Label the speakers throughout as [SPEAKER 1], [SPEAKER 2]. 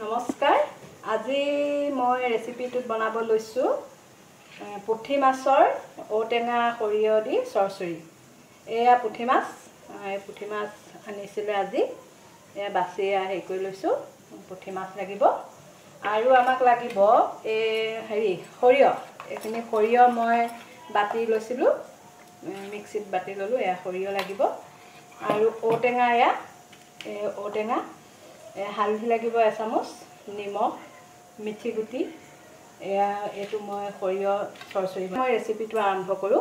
[SPEAKER 1] নমস্কাৰ আজি মই ৰেচিপিটো বনাব লৈছো পুঠি মাছৰ ঔটেঙা সৰিয়হ দি চৰচৰি এয়া পুঠি মাছ আনিছিলে আজি এয়া বাছি হেৰি কৰি লৈছো পুঠি মাছ লাগিব আৰু আমাক লাগিব সৰিয়হ এখিনি সৰিয়হ মই বাটি লৈছিলো মিক্সিত বাটি ললো এয়া সৰিয়হ লাগিব আৰু ঔটেঙা এয়া ঔটেঙা হালধি লাগিব এচামুচ নিমখ মিঠি গুটি এয়া এটো মই সৰিয়হ চৰচৰি মই ৰেচিপিটো আৰম্ভ কৰো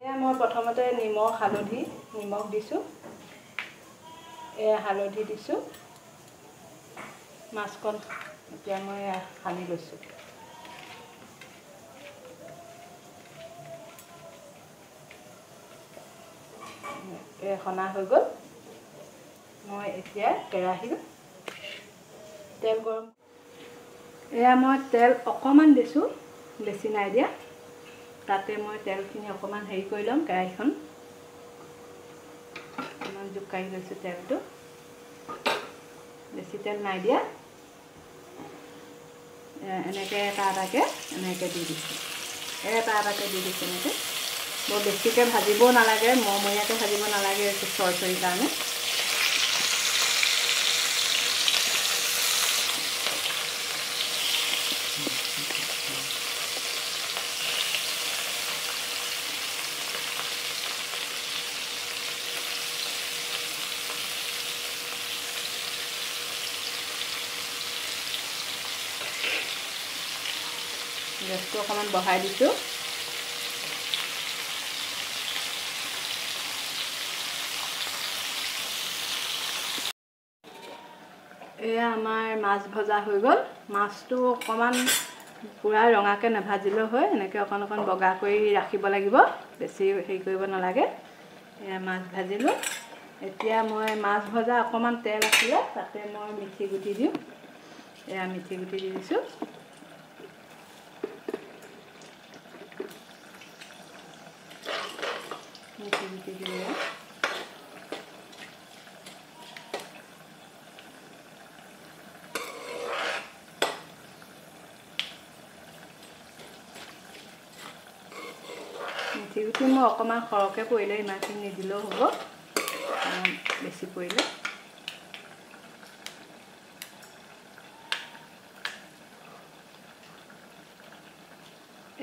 [SPEAKER 1] এয়া মই প্ৰথমতে নিমখ দিছো এয়া হালধি দিছো মাছকণ এতিয়া মই সানি লৈছো এয়া খনা হৈ গল মই এতিয়া কেৰাহীত তেল গৰম এয়া মই তেল অকমান দিছো বেছি নাই দিয়া তাতে মই তেলখিনি অকমান হেৰি কৰি লম কেৰাহীখন অকমান জুকাই লৈছো তেলটো বেছি তেল নাই দিয়া এনেকে এটাকে এনেকে দি দিছো এটাকে দি দিছো এনেকে বৰ বেছিকে ভাজিব নালাগে মমৰীয়াকে ভাজিব নালাগে চৰচৰি কাৰণে গেছটো অকমান বঢ়াই দিছো এয়া আমাৰ মাছ ভজা হৈ গল মাছটো অকমান পুৰা ৰঙাকে নাভাজিলেও হয় এনেকে অকন বগা কৰি ৰাখিব লাগিব বেছি হেৰি কৰিব নালাগে এয়া মাছ ভাজিলো এতিয়া মই মাছ ভজা অকমান তেল আছিলে তাতে মই মিঠি গুটি দিম এয়া মিঠি গুটি দি দিছো মিঠি গুটি দিলে মিঠি গুটি মই অকমান সৰহকে পৰিলে ইমানখিনি নিদিলেও হ'ব বেছি পৰিলে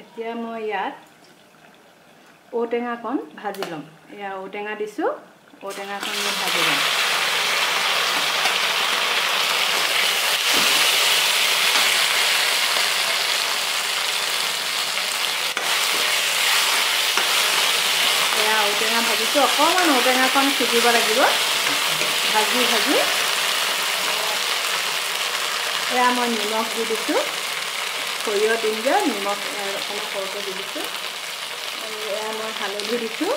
[SPEAKER 1] এতিয়া মই ইয়াত ঔটেঙাকণ ভাজি লম এয়া ঔটেঙা দিছো ঔটেঙাকণ মই ভাজি লম ঔটেঙা ভাজিছো অকমান ঔটেঙাকণ সিজিব লাগিব ভাজি এয়া মই নিমখ দি দিছো সৰিয়হ দিম যে নিমখ অকমান সৰহকৈ দি দিছো আৰু এয়া মই হালধি দিছো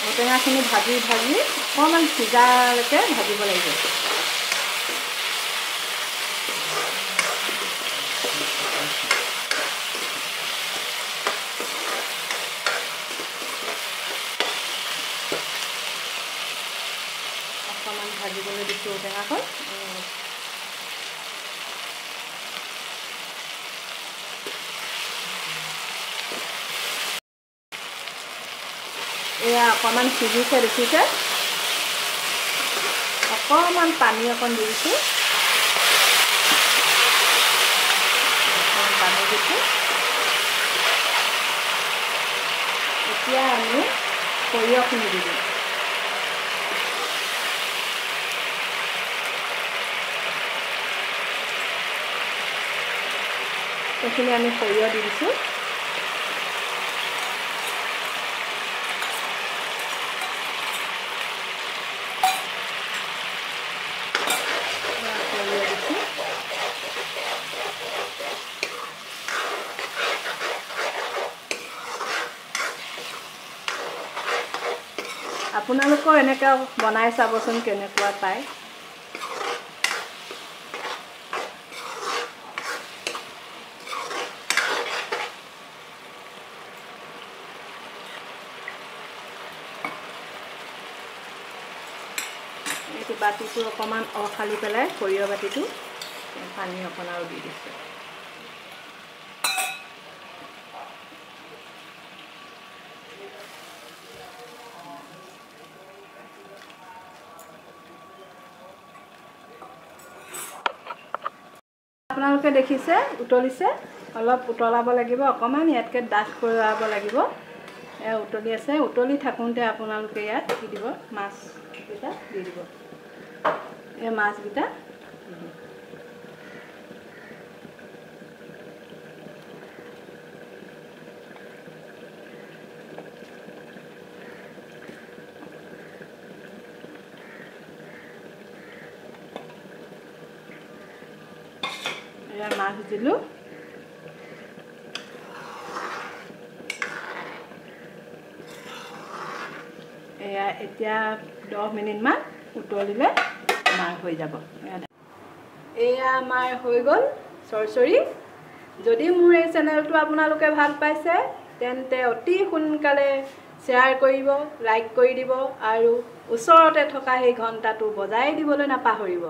[SPEAKER 1] ঔটেঙাখিনি ভাজি অকমান সিজালৈকে ভাজিব লাগিব অকমান ভাজিবলৈ দিছো ঔটেঙাখন এয়া অকমান সিজিছে দেখিছে অকমান পানী অকণ দি দিছো পানী দিছো এতিয়া আমি সৰিয়হখিনি দি দিম এইখিনি আমি সৰিয়হ দি দিছো আপোনালোকৰ এনেকৈ বনাই চাবচোন কেনেকুৱা পায় এইটো বাতিটো অকণমান অখালি পেলাই সৰিয়হ বাতিটো পানী অকণ আৰু দি দিছোঁ। আপোনালোকে দেখিছে উতলিছে, অলপ উতলাব লাগিব, অকণমান ইয়াতকৈ ডাঠ কৰাব লাগিব। উতলি আছে, উতলি থাকোঁতে আপোনালোকে ইয়াত কি দিব, মাছকেইটা দি দিব। এই মাছকেইটা মাছ দিলোঁ। এয়া এতিয়া 10 মিনিটমান উতলিলে আমাৰ হৈ যাব। এয়া আমাৰ হৈ গ'ল চৰচৰি। যদি মোৰ এই চেনেলটো আপোনালোকে ভাল পাইছে তেন্তে অতি সোনকালে শ্বেয়াৰ কৰিব, লাইক কৰি দিব আৰু ওচৰতে থকা সেই ঘণ্টাটো বজাই দিবলৈ নাপাহৰিব।